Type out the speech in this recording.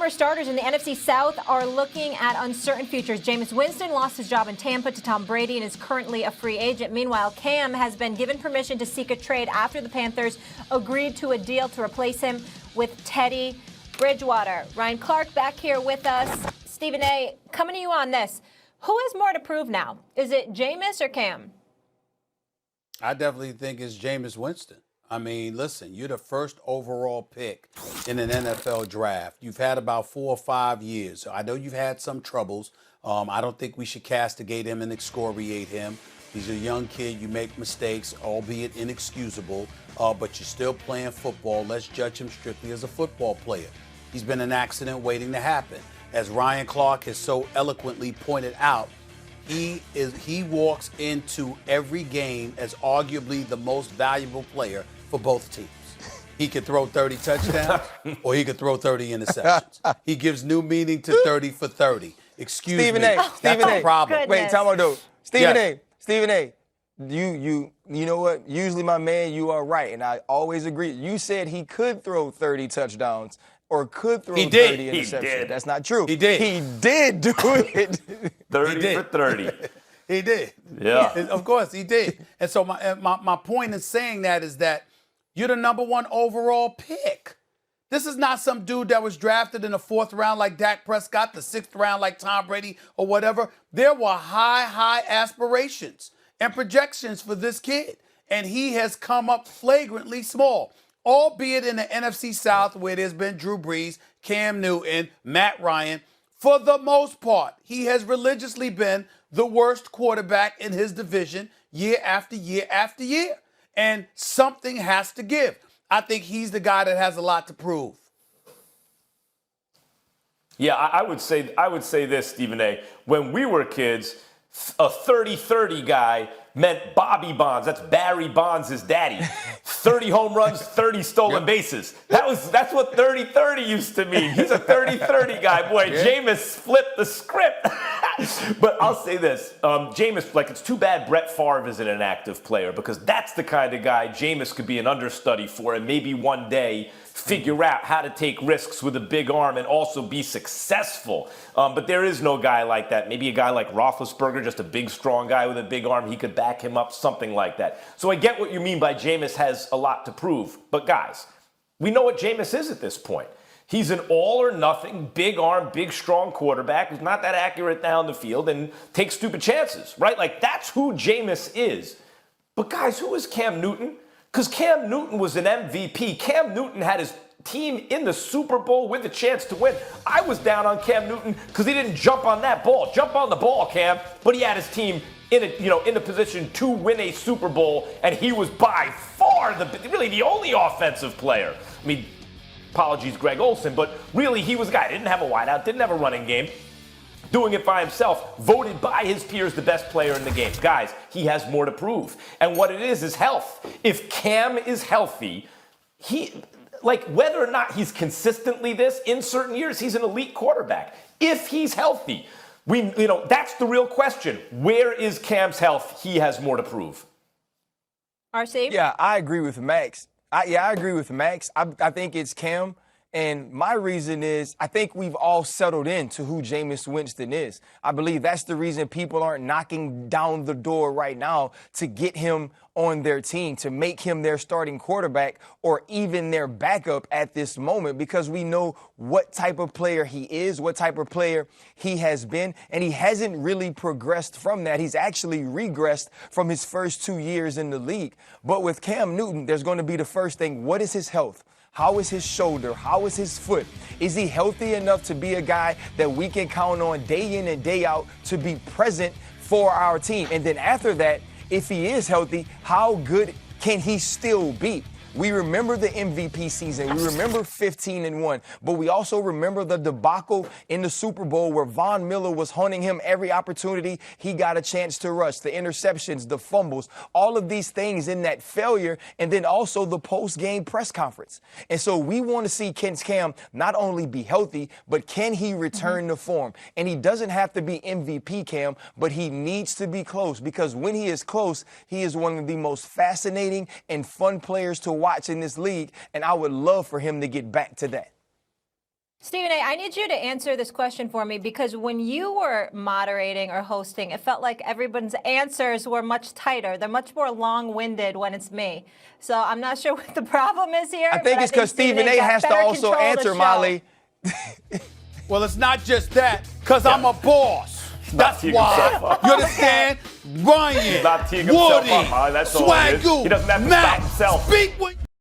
Former starters in the NFC South are looking at uncertain futures. Jameis Winston lost his job in Tampa to Tom Brady and is currently a free agent. Meanwhile, Cam has been given permission to seek a trade after the Panthers agreed to a deal to replace him with Teddy Bridgewater. Ryan Clark back here with us. Stephen A., coming to you on this. Who has more to prove now? Is it Jameis or Cam? I definitely think it's Jameis Winston. I mean, listen, you're the first overall pick in an NFL draft. You've had about 4 or 5 years. I know you've had some troubles. I don't think we should castigate him and excoriate him. He's a young kid. You make mistakes, albeit inexcusable, but you're still playing football. Let's judge him strictly as a football player. He's been an accident waiting to happen. As Ryan Clark has so eloquently pointed out, he walks into every game as arguably the most valuable player for both teams. He could throw 30 touchdowns or he could throw 30 interceptions. He gives new meaning to 30 for 30. Excuse me. Stephen A. That's a problem. Goodness. Wait, time out though. Stephen Yes. A. Stephen A. You know what? Usually, my man, you are right, and I always agree. You said he could throw 30 touchdowns or could throw 30 interceptions. He did. That's not true. He did. He did do it. 30 for 30. He did. Yeah. Of course, he did. And so my point in saying that is that you're the number 1 overall pick. This is not some dude that was drafted in the 4th round like Dak Prescott, the 6th round like Tom Brady or whatever. There were high aspirations and projections for this kid. And he has come up flagrantly small, albeit in the NFC South where there's been Drew Brees, Cam Newton, Matt Ryan. For the most part, he has religiously been the worst quarterback in his division year after year after year. And something has to give. I think he's the guy that has a lot to prove. Yeah, I would say this, Stephen A. When we were kids, a 30-30 guy meant Bobby Bonds. That's Barry Bonds' daddy. 30 home runs, 30 stolen bases. That's what 30-30 used to mean. He's a 30-30 guy. Boy, Jameis flipped the script. But I'll say this. Jameis, it's too bad Brett Favre isn't an active player because that's the kind of guy Jameis could be an understudy for and maybe one day figure out how to take risks with a big arm and also be successful. But there is no guy like that. Maybe a guy like Roethlisberger, just a big, strong guy with a big arm. He could back him up, something like that. So I get what you mean by Jameis has a lot to prove. But guys, we know what Jameis is at this point. He's an all-or-nothing, big arm, big, strong quarterback who's not that accurate down the field and takes stupid chances, right? That's who Jameis is. But guys, who is Cam Newton? Because Cam Newton was an MVP. Cam Newton had his team in the Super Bowl with a chance to win. I was down on Cam Newton because he didn't jump on that ball. Jump on the ball, Cam. But he had his team in the position to win a Super Bowl, and he was by far really the only offensive player. I mean, apologies, Greg Olsen, but really he was a guy. Didn't have a wideout, didn't have a running game. Doing it by himself, voted by his peers the best player in the game. Guys, he has more to prove. And what it is health. If Cam is healthy, whether or not he's consistently this, in certain years, he's an elite quarterback. If he's healthy, that's the real question. Where is Cam's health? He has more to prove. RC? Yeah, I agree with Max. I agree with Max. I think it's Cam. And my reason is I think we've all settled into who Jameis Winston is. I believe that's the reason people aren't knocking down the door right now to get him on their team, to make him their starting quarterback or even their backup at this moment, because we know what type of player he is, what type of player he has been, and he hasn't really progressed from that. He's actually regressed from his first 2 years in the league. But with Cam Newton, there's going to be the first thing. What is his health? How is his shoulder? How is his foot? Is he healthy enough to be a guy that we can count on day in and day out to be present for our team? And then after that, if he is healthy, how good can he still be? We remember the MVP season. We remember 15-1, but we also remember the debacle in the Super Bowl where Von Miller was hunting him every opportunity he got a chance to rush, the interceptions, the fumbles, all of these things in that failure, and then also the post-game press conference. And so we want to see Cam not only be healthy, but can he return to form? And he doesn't have to be MVP Cam, but he needs to be close, because when he is close, he is one of the most fascinating and fun players to watch in this league, and I would love for him to get back to that. Stephen A., I need you to answer this question for me, because when you were moderating or hosting, it felt like everyone's answers were much tighter. They're much more long-winded when it's me. So I'm not sure what the problem is here. I think it's because Stephen A. has to also answer, Molly. Well, it's not just that, because I'm a boss. That's why. You understand? Ryan, He's not teeing Woody, himself up, Molly. That's all it is. Swagoo, He doesn't have to Matt, stop himself. speak what